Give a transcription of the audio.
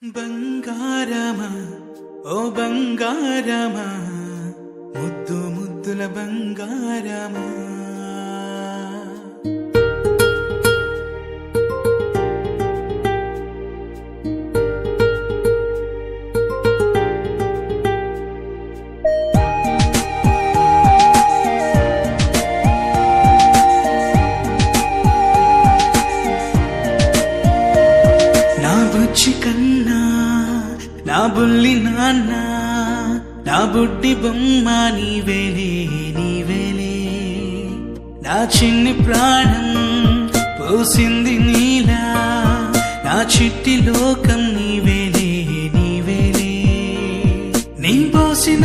బంగారమా ఓ బంగారమా ముద్దు ముద్దుల బంగారమా నా బుజ్జి కన్నా నా బుల్లి నాన్న నా బుడ్డి బొమ్మ నీవేలే నీవేలే నా చిన్ని ప్రాణం పోసింది నీలా నా చిట్టి లోకం నీవేలే నీవేలే నీ పోసిన